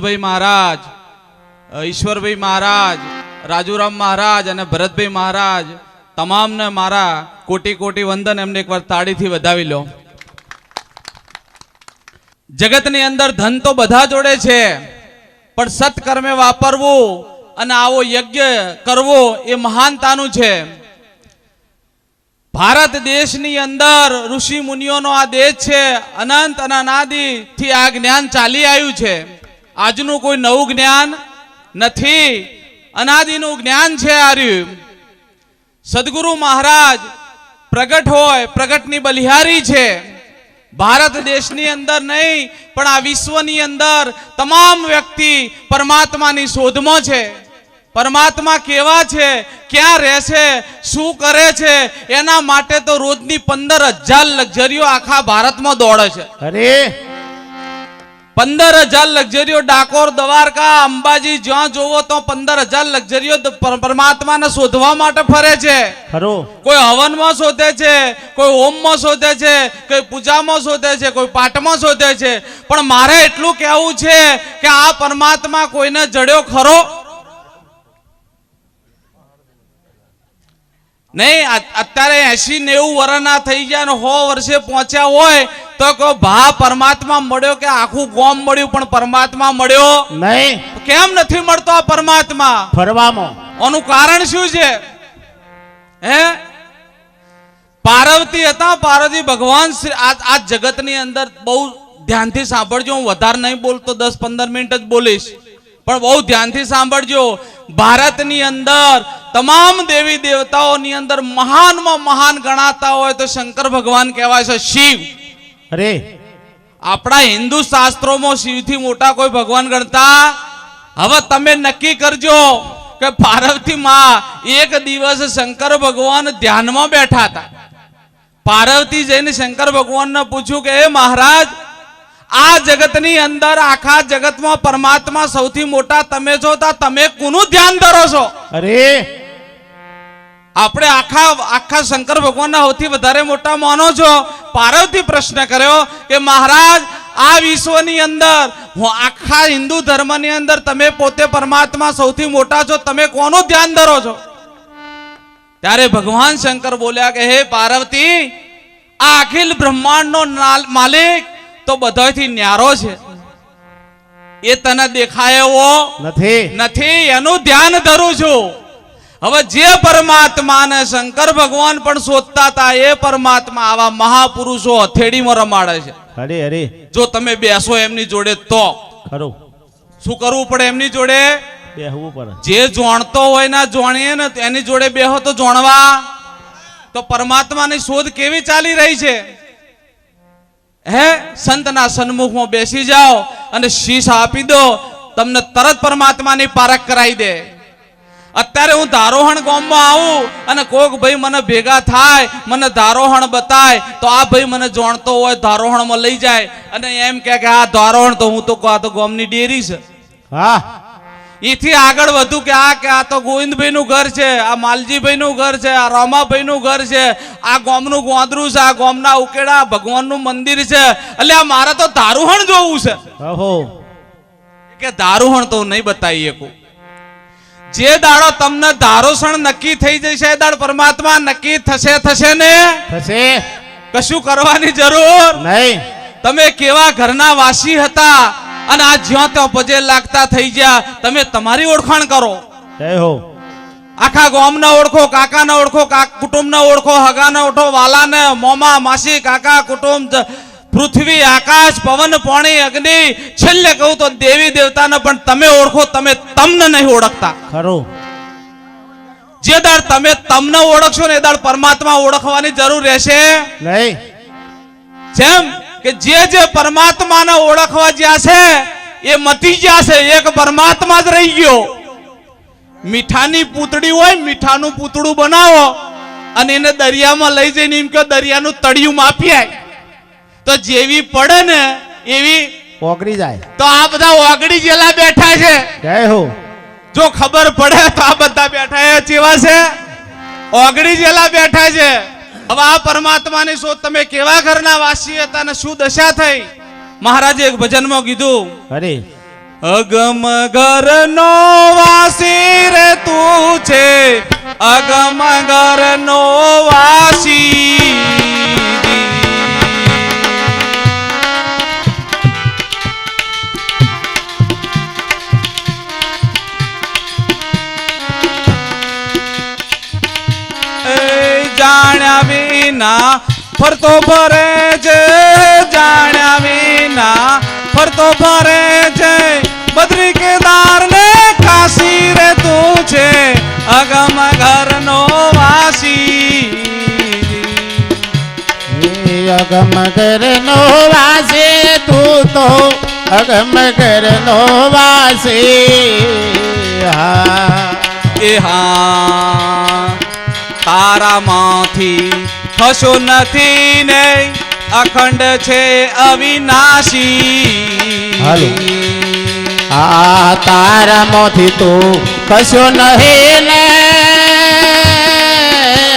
ભાઈ મહારાજ, ઈશ્વરભાઈ મહારાજ, રાજુરામ મહારાજ અને ભરતભાઈ મહારાજ તમામને મારા કોટી કોટી વંદન. એમને એકવાર તાળીથી વધાવી લો. જગતની અંદર ધન તો બધા જોડે છે, પણ સત્કર્મે વાપરવું અને આવો યજ્ઞ કરવો એ મહાનતાનું છે. ભારત દેશની અંદર ઋષિ મુનિઓનો આ દેશ છે. અનંત અને અનાદિથી આ જ્ઞાન ચાલી આવ્યું છે. આજનું કોઈ નવું જ્ઞાન નથી, અનાદિનું જ્ઞાન છે. આર્યું સદગુરુ મહારાજ પ્રગટ હોય, પ્રગટની બલિહારી છે. ભારત દેશની અંદર નહીં પણ આ વિશ્વની અંદર તમામ વ્યક્તિ પરમાત્માની શોધમાં છે. પરમાત્મા કેવા છે, ક્યાં રહે છે, શું કરે છે, એના માટે તો રોજની 15,000 લક્ઝરીઓ આખા ભારતમાં દોડે છે. અરે 15,000 લક્ઝરીઓ ડાકોર, દ્વારકા, અંબાજી જ્યાં જોવો તો 15,000 લક્ઝરીઓ પરમાત્માને શોધવા માટે ફરે છે. ખરો કોઈ હવનમાં શોધે છે, કોઈ હોમમાં શોધે છે, કોઈ પૂજામાં શોધે છે, કોઈ પાઠમાં શોધે છે. પણ મારે એટલું કહેવું છે કે આ પરમાત્મા કોઈને જડ્યો ખરો નહીં. અત્યારે 80-90 વર્ષના થઈ ગયા ને 100 વર્ષે પહોંચ્યા હોય તો કહો ભા પરમાત્મા મળ્યો કે આખું ગોમ મળ્યું, પણ પરમાત્મા મળ્યો નહીં. કેમ નથી મળતો આ પરમાત્મા? ફરવામાં આનું કારણ શું છે? હે, પાર્વતી હતા. પાર્વતી ભગવાન આ જગતની અંદર બહુ ધ્યાનથી સાંભળજો. હું વધારે નહીં બોલતો, 10-15 મિનિટ જ બોલીશ, પણ બહુ ધ્યાનથી સાંભળજો. ભારતની અંદર તમામ દેવી દેવતાઓની અંદર મહાનમાં મહાન ગણાતા હોય તો શંકર ભગવાન કહેવાય છે, શિવ. અરે આપણા હિન્દુ શાસ્ત્રોમાં શિવથી મોટા કોઈ ભગવાન ગણતા? હવે તમે નક્કી કરજો કે પાર્વતી માં એક દિવસ શંકર ભગવાન ધ્યાનમાં બેઠા હતા. પાર્વતી જઈને શંકર ભગવાનને પૂછ્યું કે હે મહારાજ, આ જગતની અંદર આખા જગતમાં પરમાત્મા સૌથી મોટા તમે છો, તો તમે કોનું ધ્યાન ધરો છો? અરે આપણે આખા શંકર ભગવાનના સૌથી વધારે મોટા માનો છો. પાર્વતી પ્રશ્ન કર્યો કે મહારાજ, આ વિશ્વની અંદર આખા હિન્દુ ધર્મની અંદર તમે પોતે પરમાત્મા સૌથી મોટા છો, તમે કોનું ધ્યાન ધરો છો? ત્યારે ભગવાન શંકર બોલ્યા કે હે પાર્વતી, આ અખિલ બ્રહ્માંડનો માલિક તો બધાથી ન્યારો છે. એ તને દેખાય એવો નથી, એનું ધ્યાન ધરું છું. હવે જે પરમાત્માને શંકર ભગવાન પણ શોધતા હતા, એ પરમાત્મા આવા મહાપુરુષો હથેળીમાં રમાડે છે. અરે અરે જો તમે બેસો એમની જોડે તો ખરો શું કરવું પડે? એમની જોડે બેહવું પડે. જે જાણતો હોય ને જાણીએ ને એની જોડે બેહો તો જાણવા. તો પરમાત્માની શોધ કેવી ચાલી રહી છે? હે, સંતના સન્મુખમાં બેસી જાઓ અને શીશ આપી દો, તમને તરત પરમાત્માની પારખ કરાવી દે. અત્યારે હું ધારોહણ ગામમાં આવું અને કોક ભાઈ મને ભેગા થાય, મને ધારોહણ બતાય, તો આ ભાઈ મને જાણતો હોય ધારોહણમાં લઈ જાય અને એમ કે આ ધારોહણ તો હું તો આ તો ગામની ડેરી છે. હા, એથી આગળ વધુ કે આ તો ગોવિંદભાઈ નું ઘર છે, આ માલજીભાઈ નું ઘર છે, આ રામાભાઈ નું ઘર છે, આ ગામનું ગોંદરું છે, આ ગામના ઉકેડા ભગવાનનું મંદિર છે. એટલે આ મારે તો ધારુહણ જોવું છે. કે ધારુહણ તો નહીં બતાવી શકું. જે દાડો તમને ધારોસણ નક્કી થઈ જશે, એ દાડ પરમાત્મા નક્કી થશે ને થશે. કશું કરવાની જરૂર નહીં. તમે કેવા ઘરના વાસી હતા અને આ જ્યાં ત્યાં પજે લાગતા થઈ ગયા. તમે તમારી ઓળખાણ કરો. જય હો. આખા ગામને ઓળખો, કાકાને ઓળખો, કુટુંબને ઓળખો, હગાને ઓળખો, વાલાને, મોમા, માસી, કાકા, કુટુંબ, પૃથ્વી, આકાશ, પવન, પાણી, અગ્નિ, છેલ્લે કહું તો દેવી દેવતાને પણ તમે ઓળખો. તમે તમને નહીં ઓળખતા. ખરું. જે દાડ તમે તમને ઓળખશો ને એ દાડ પરમાત્મા ઓળખવાની જરૂર રહેશે નહીં. જેમ કે જે પરમાત્માને ઓળખવા જ્યાં છે એ મટી ગયા છે, એક પરમાત્મા જ રહી ગયો. મીઠાની પૂતળી હોય, મીઠાનું પૂતળું બનાવો અને એને દરિયામાં લઈ જઈને એમ કે દરિયાનું તળિયું માપી આય, તો જેવી પડે ને એવી ઓગળી જાય. તો આ બધા ઓગળી જેલા બેઠા છે. જય હો. જો ખબર પડે તો આ બધા બેઠા ચેવા છે? ઓગળી જેલા બેઠા છે. હવે આ પરમાત્માની શોધ તમે કેવા ઘરના વાસી હતા ને શું દશા થઈ? મહારાજે એક ભજનમાં કીધું, અરે અગમ ઘરનો વાસી રે તું છે, અગમ ઘરનો વાસી. જાણ્યા વિના ફરતો ફરે છે, જાણ્યા વિના ફરતો ફરે છે, બદ્રી કેદાર ને કાશી રે તું છે, અગમ ઘરનો વાસી. અગમ ઘરનો વાસી તું તો અગમ ઘરનો વાસી. એ હા તારામાંથી ખસો નથી ને, અખંડ છે અવિનાશી. હાલો. તારામાંથી તું કશો નહીં ને,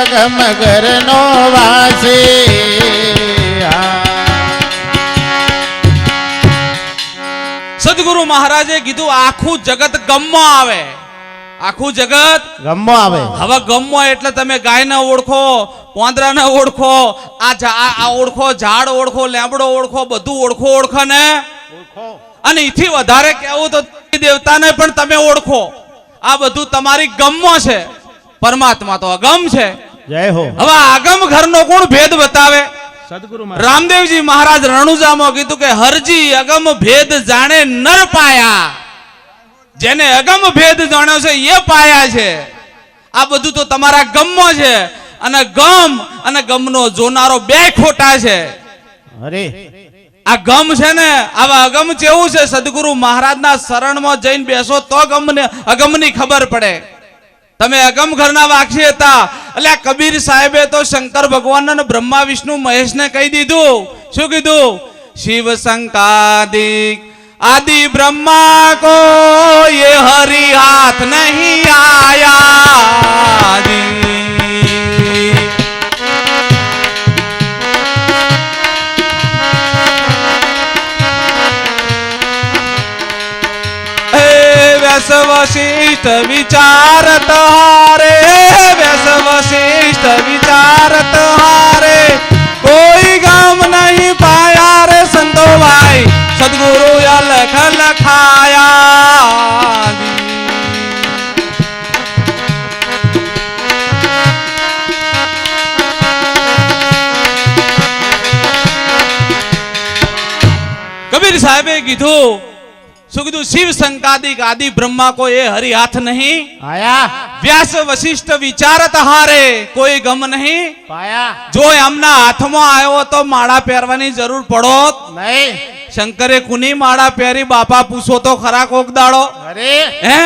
અગમ ઘરનો વાસી. સદગુરુ મહારાજે કીધું આખું જગત ગમમાં આવે, આખું જગત ગમો આવે. હવે ગમો એટલે તમે ગાયને ઓળખો, પોંદરાને ઓળખો, આ ઓળખો, ઝાડ ઓળખો, લેમડો ઓળખો, બધું ઓળખો ને. અને એથી વધારે કહેવું તો દેવતાને પણ તમે ઓળખો. આ બધું તમારી ગમો છે. પરમાત્મા તો અગમ છે. જય હો. હવે આગમ ઘરનો કોણ ભેદ બતાવે? સદગુરુ રામદેવજી મહારાજ રણુજામાં કીધું કે હરજી અગમ ભેદ જાણે નર પાયા. જેને અગમ ભેદ જાણ્યો છે એ પાયા છે. આ બધું તો તમારા ગમો છે. અને ગમ અને ગમનો જોનારો બે ખોટા છે. અરે આ ગમ છે ને, આવા અગમ કેવું છે? સદગુરુ મહારાજના શરણમાં જઈને બેસો તો અગમની ખબર પડે. તમે અગમ ઘરના વાક્ષી હતા. એટલે કબીર સાહેબે તો શંકર ભગવાન ને બ્રહ્મા વિષ્ણુ મહેશને કહી દીધું. શું કીધું? શિવ શંકાદિક आदि ब्रह्मा को ये हरि हाथ नहीं आया. व्यास वशिष्ठ विचारत हारे, व्यास वशिष्ठ विचारत हारे, कोई गम नहीं पाया रे संतो भाई, सदगुरु या लख लखाया. कबीर साहेबे કીધું. શું કીધું? શિવ શંકાદિક આદિ બ્રહ્મા को ये हरि हाथ नहीं આયા. व्यास वशिष्ठ विचारत हारे, कोई गम नहीं પાયા. જો એમના હાથમાં આવ્યો તો માળા પહેરવાની જરૂર પડોત નહીં. શંકરે કુની માળા પહેરી? બાપા પૂછો તો ખરા કોક દાડો. અરે હે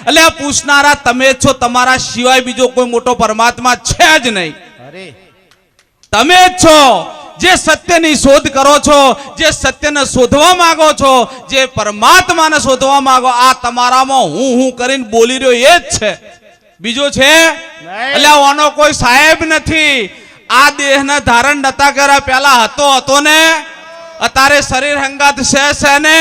એટલે આ પૂછનારા તમે જ છો. તમારા સિવાય બીજો કોઈ મોટો પરમાત્મા છે જ નહીં. અરે તમે જ છો જે સત્યની શોધ કરો છો, જે સત્યને શોધવા માંગો છો, જે પરમાત્માને શોધવા માંગો. આ તમારામાં હું કરીને બોલી રહ્યો એ જ છે, બીજો છે? એટલે આનો કોઈ સાહેબ નથી. આ દેહને ધારણ નતા કર્યા, પેલા હતો ને, અત્યારે શરીર હંગાત છે ને.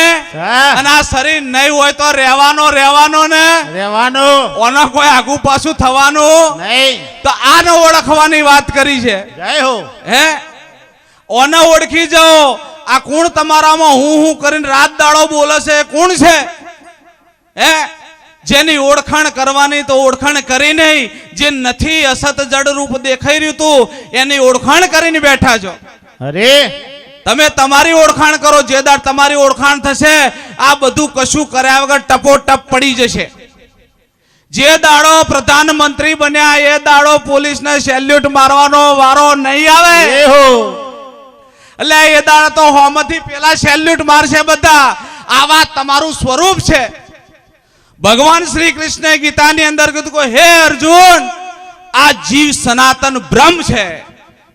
અને આ શરીર નહીં હોય તો રહેવાનો ને, રહેવાનું ઓનો કોઈ આગુ પાછું થવાનું નહીં. તો આને ઓળખવાની વાત કરી છે. જય હો. હે ઓને ઓળખી જાઓ. આ કોણ તમારામાં હું કરીને રાત દાડો બોલે છે? કોણ છે? હે જેની ઓળખાણ કરવાની તો ઓળખાણ કરી નહીં. જે નથી અસત જડ રૂપ દેખાઈ રહ્યું તું એની ઓળખાણ કરીને બેઠા છો. અરે તમે તમારી ઓળખાણ કરો. જે દાડ તમારી ઓળખાણ થશે આ બધું કશું કર્યા વગર ટપોટપ પડી જશે. જે દાડો પ્રધાનમંત્રી બન્યા એ દાડો પોલીસને સેલ્યુટ મારવાનો વારો નહીં આવે. એટલે એ દાડો તો હોમથી પેલા સેલ્યુટ મારશે બધા. આવા તમારું સ્વરૂપ છે. ભગવાન શ્રી કૃષ્ણે ગીતાની અંદર કીધું કે હે અર્જુન, આ જીવ સનાતન બ્રહ્મ છે.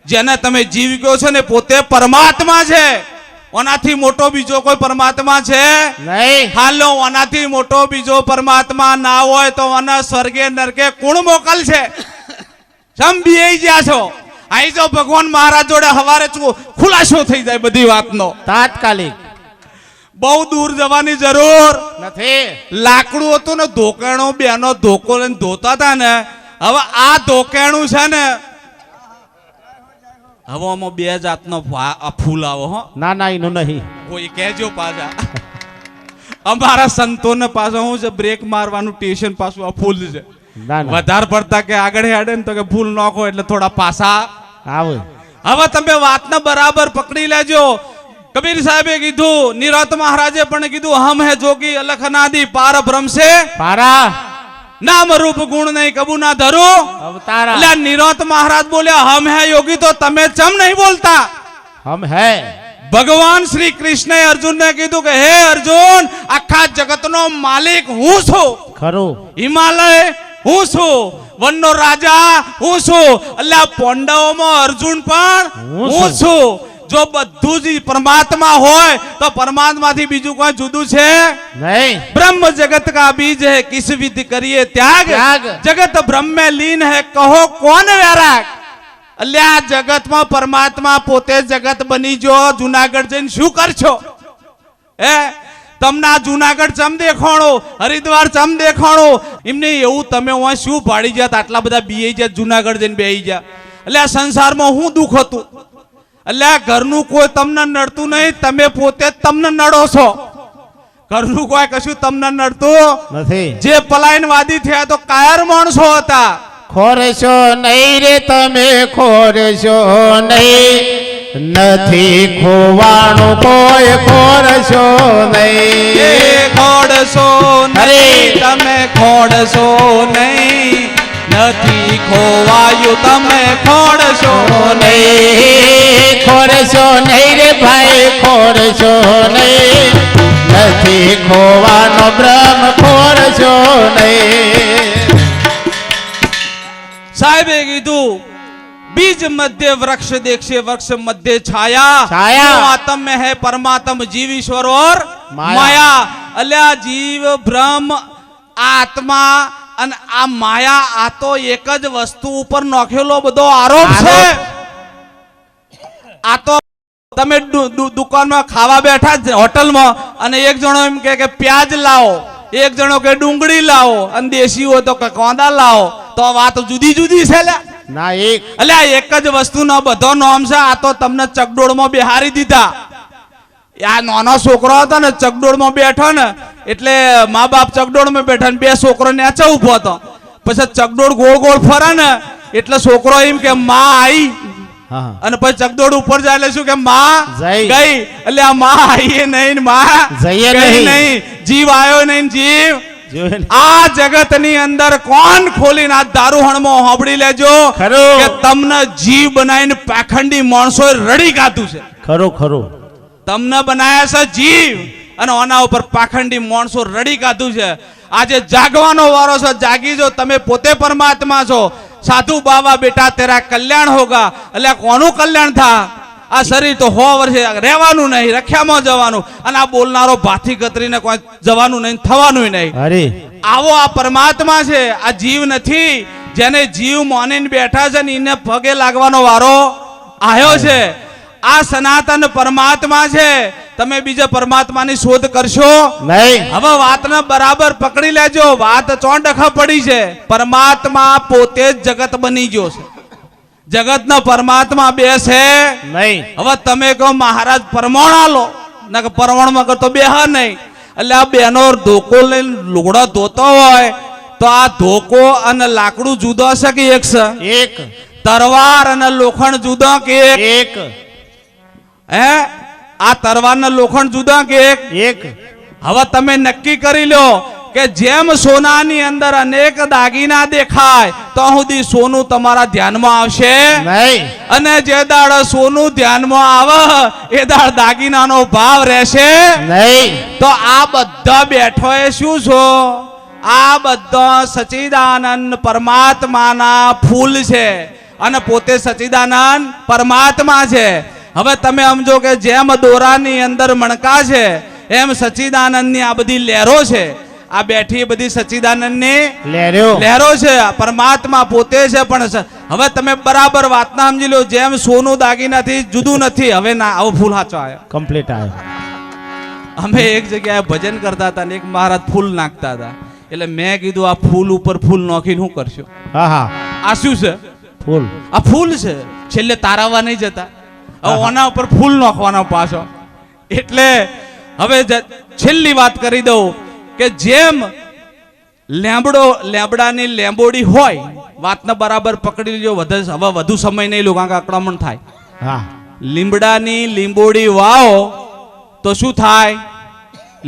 જેને તમે જીવ કહો છો ને પોતે પરમાત્મા છે. ઓનાથી મોટો બીજો કોઈ પરમાત્મા છે નહીં. હાલો ઓનાથી મોટો બીજો પરમાત્મા ના હોય તો ઓના સ્વર્ગે નરકે કોણ મોકલ છે? સમ બીઈ ગયા છો. આઈ જો ભગવાન મહારાજ જોડે હવારે ખુલાસો થઈ જાય બધી વાતનો. તાત્કાલિક બહુ દૂર જવાની જરૂર નથી. લાકડું હતું ને ધોકાણો બેનો ધોકો લઈને ધોતા હતા ને, હવે આ ધોકાણું છે ને, હવે આમાં બે જાતનો ફૂલ આવો હો. ના ના એનું નહીં. કોઈ કહેજો પાછા અમારા સંતોને પાછો હું છે બ્રેક મારવાનું સ્ટેશન પાછું આ ફૂલ છે. ના ના વધારે પડતા કે આગળ હેડે ને તો કે ફૂલ નાખો એટલે થોડા પાછા આવે. હવે તમે વાતને બરાબર પકડી લેજો. કબીર સાહેબે કીધું, નિરત મહારાજે પણ કીધું, હમ હે જોગી અલખ અનાદિ પાર બ્રહ્મ છે પારા નામ રૂપ ગુણ નહીં કબુ ના ધરું. અવતારા એટલે નિરત મહારાજ બોલ્યા હમ હે યોગી, તો તમે ચમ નહીં બોલતા? હમ હે. ભગવાન શ્રી કૃષ્ણએ અર્જુનને કીધું કે હે અર્જુન, આખા જગતનો માલિક હું છું, ખરું. હિમાલય હું છું, વનનો રાજા હું છું, એટલે આ પાંડવોમાં અર્જુન પણ હું હું છું. જો બધું જ પરમાત્મા હોય તો પરમાત્માથી બીજું કોઈ જુદું છે નહીં. ब्रह्म जगत का बीज है किस विधि करिए त्याग, त्याग। जगत ब्रह्म में लीन है कहो कौन वैराग. એટલે આ જગતમાં પરમાત્મા પોતે જગત બની જો જુનાગઢ જઈને શું કરશો? તમને આ જુનાગઢ ચમ દેખાણો, હરિદ્વાર ચમ દેખાણો? એમને એવું તમે હોય શું ભાડી જાત, આટલા બધા બીઈ જાત જુનાગઢ જઈને બેહી જા. એટલે આ સંસારમાં હું દુઃખ હતું? એટલે આ ઘરનું કોઈ તમને નડતું નહીં, તમે પોતે જ તમને નડો છો. ઘરનું કોઈ કશું તમને નડતું નથી. જે પલાયનવાદી થયા તો કાયર માણસો હતા. ખોરશો નહીં રે તમે, ખોરશો નહીં. નથી ખોવાનું કોઈ, ખોરશો નહીં. એ ખોડશો નહીં તમે, ખોડશો નહીં. નથી ખોવાયું તમે ખોડશો નહીં. ખોરશો નહીં રે ભાઈ, ખોરશો નહીં. નથી ખોવાનો બ્રહ્મ, ખોરશો નહીં. સાહેબે કીધું, बीज मध्य वृक्ष देखे वृक्ष मध्य छाया, छाया। जो आत्म में है परमात्म जीव ईश्वर और माया। माया. अल्या जीव ब्रह्म आत्मा અને આ માયા, આ તો એક જ વસ્તુ ઉપર નાખેલો બધો આરોપ છે. આ તો તમે દુકાનમાં ખાવા બેઠા હોટલમાં અને એક જણો એમ કે પ્યાજ લાવો, એક જણો કે ડુંગળી લાવો, અને દેશી હોય તો કે કોંદા લાવો, તો વાત જુદી જુદી છે લ્યા. ના એક. એટલે આ એક જ વસ્તુનો બધો નામ છે. આ તો તમને ચકડોળમાં બેહારી દીધા. આ નાનો છોકરો હતો ને ચકડોળમાં બેઠો ને, એટલે મા બાપ ચકડોળમાં બેઠા ને બે છોકરો નેચે ઉભો હતો. પછી ચકડોળ ગોળ ગોળ ફરે ને એટલે છોકરો એમ કે માં આવી, હા. અને પછી ચકડોળ ઉપર જાય એટલે શું કે માં જઈ. ગઈ. એટલે આ માં આવીએ નહીં, માં જઈએ ગઈ નહીં. નહીં, જીવ આવ્યો નહીં, જીવ. જોયું ને? આ જગત ની અંદર કોણ ખોલીને આ દારૂહણમાં હોબળી લેજો ખરું. કે તમને જીવ બનાવીને પાખંડી માણસો રડી કાઢ્યું છે. ખરું ખરું. તમને બનાયા છે જીવ, અને આના ઉપર પાખંડી માણસો રડી કાઢ્યું છે. આજે જાગવાનો વારો છે, જાગી જો. તમે પોતે પરમાત્મા છો. સાધુ બાબા બેટા તેરા કલ્યાણ હોગા. એટલે કોનું કલ્યાણ થા? આ શરીર તો 100 વર્ષે રહેવાનું નહીં, રખ્યામાં જવાનું, અને આ બોલનારો ભાથી ગતરીને કોઈ જવાનું નહીં, થવાનું નહીં. અરે આવો આ પરમાત્મા છે, આ જીવ નથી. જેને જીવ માનીને બેઠા છે ને એને પગે લાગવાનો વારો આવ્યો છે. આ સનાતન પરમાત્મા છે. તમે બીજા પરમાત્માની શોધ કરશો નહીં. હવે વાતને બરાબર પકડી લેજો. વાત ચોંડખા પડી છે. પરમાત્મા પોતે જ જગત બની ગયો છે. જગતનો પરમાત્મા બે છે નહીં. હવે તમે કહો મહારાજ પરમાણ આલો, ના કે પરમાણમાં કરતો બે હા નહીં. એટલે આ બેનો ધોકો લઈને લુગડા ધોતો હોય તો આ ધોકો અને લાકડું જુદો છે કે એક છે? એક. તરવાર અને લોખંડ જુદો કે એક? એક. હે, આ તરવાર ને લોખંડ જુદા કે એક? એક. હવે તમે નક્કી કરી લો કે જેમ સોનાની અંદર અનેક દાગીના દેખાય તો સુધી સોનું તમારા ધ્યાનમાં આવશે નહીં. અને જે દાડ સોનું ધ્યાનમાં આવે એ દાડ દાગીનાનો ભાવ રહેશે નહીં. તો આ બધા બેઠો એ શું છો? આ બધા સચ્ચિદાનંદ પરમાત્માના ફૂલ છે, અને પોતે સચ્ચિદાનંદ પરમાત્મા છે. હવે તમે સમજો કે જેમ દોરાની અંદર મણકા છે એમ સચ્ચિદાનંદની આ બધી લહેરો છે. આ બેઠી બધી સચ્ચિદાનંદની લહેરો છે. પરમાત્મા પોતે છે. પણ હવે તમે બરાબર વાતના સમજી લો. જેમ સોનું દાગીનાથી જુદું નથી. હવે ના આવો ફૂલ હાચો આવ્યો, કમ્પ્લીટ આવ્યો. અમે એક જગ્યાએ ભજન કરતા હતા ને એક મહારાજ ફૂલ નાખતા હતા એટલે મેં કીધું આ ફૂલ ઉપર ફૂલ નાખીને શું કરશો? હા હા આ શું છે? ફૂલ. આ ફૂલ છે, છેલ્લે તારાવા નહીં જતા, હવે ઓના ઉપર ફૂલ નાખવાનો પાછો. એટલે હવે છેલ્લી વાત કરી દઉં કે જેમ લેબડાની લેંબોડી હોય, વાતને બરાબર પકડી લેજો. હવે વધુ સમય નહીં લો કારણ કે આક્રમણ થાય. હા લીમડાની લીંબોડી વાવો તો શું થાય?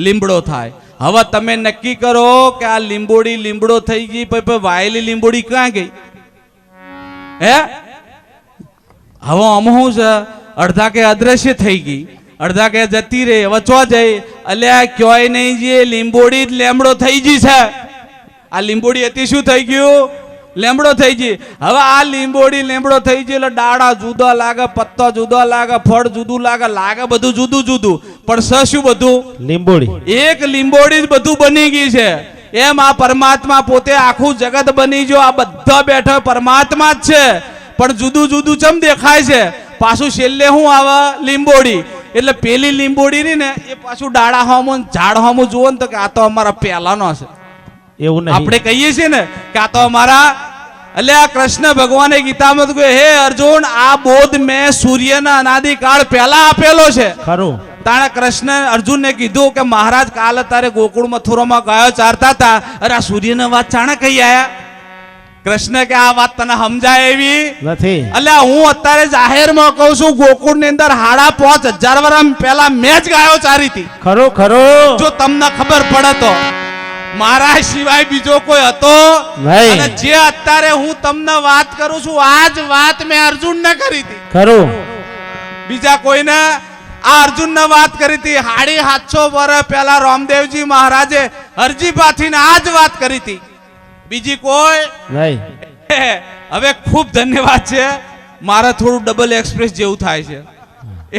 લીમડો થાય. હવે તમે નક્કી કરો કે આ લીંબોડી લીમડો થઈ ગઈ, પછી વાયેલી લીંબોડી ક્યાં ગઈ? હે હવે આમ શું છે? અડધા કે અદ્રશ્ય થઈ ગઈ, અડધા કે જતી રહી. હવે ચો જઈ? અલ્યા ક્યોય નહીં જે લીંબોડી જ લેમડો થઈ ગઈ છે. આ લીંબોડી હતી શું થઈ ગયું? લેમડો થઈ ગઈ. હવે આ લીંબોડી લેમડો થઈ ગઈ એટલે ડાળા જુદા લાગે, પત્તા જુદા લાગે, ફળ જુદું લાગે બધું જુદું જુદું. પણ શું બધું? લીંબોડી. એક લીંબોડી જ બધું બની ગઈ છે. એમ આ પરમાત્મા પોતે આખું જગત બની ગયો. આ બધા બેઠો પરમાત્મા જ છે, પણ જુદું જુદું ચમ દેખાય છે? પાછું છેલ્લે શું આવે? લીંબોડી. એટલે પેલી લીંબોડી ની ને એ પાછું ડાળા હોમું ઝાડ હોમું જુઓ ને તો કે આ તો અમારા પહેલાનો છે. એવું નહીં. આપણે કહીએ છીએ ને કે આ તો અમારા, એટલે આ કૃષ્ણ ભગવાને ગીતામાં કહ્યું, હે અર્જુન આ બોધ મેં સૂર્યના અનાદિકાળ પહેલા આપેલો છે. ખરું. તાણે કૃષ્ણ અર્જુનને કીધું કે મહારાજ કાલે તારે ગોકુળ મથુરામાં ગાયો ચારતા હતા, અરે આ સૂર્યની વાત ચાણે કઈ આયા? કૃષ્ણ કે આ વાત તને સમજાય એવી નથી. એટલે હું અત્યારે જાહેરમાં કહું છું, ગોકુળ ની અંદર 5,500 વર્ષ પહેલા મેં જ ગાયો ચારી હતી. ખરું ખરું. જો તમને ખબર પડે તો મારા સિવાય બીજો કોઈ હતો નહીં. અને જે અત્યારે હું તમને વાત કરું છું આ જ વાત મેં અર્જુનને કરી હતી. ખરું. બીજા કોઈને આ અર્જુનને વાત કરી હતી. 750 વર્ષ પહેલા રામદેવજી મહારાજે હરજીભાથી આ જ વાત કરી હતી. બીજી કોઈ નહીં. હવે ખૂબ ધન્યવાદ છે. મારે થોડું ડબલ એક્સપ્રેસ જેવું થાય છે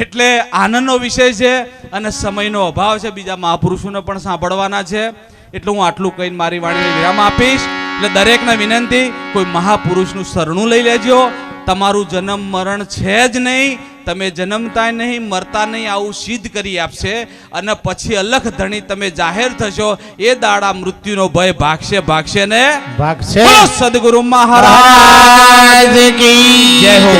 એટલે આનંદનો વિષય છે અને સમયનો અભાવ છે. બીજા મહાપુરુષોને પણ સાંભળવાના છે એટલે હું આટલું કહીને મારી વાણીને વિરામ આપીશ. એટલે દરેકને વિનંતી, કોઈ મહાપુરુષનું શરણું લઈ લેજો. તમારું જન્મ મરણ છે જ નહીં, તમે જન્મતા નહીં મરતા નહીં, આવું સિદ્ધ કરી આપશે. અને પછી અલખ ધણી તમે જાહેર થશો. એ દાડા મૃત્યુનો ભય ભાગશે ને ભાગશે. સદગુરુ મહારાજ કી જય હો.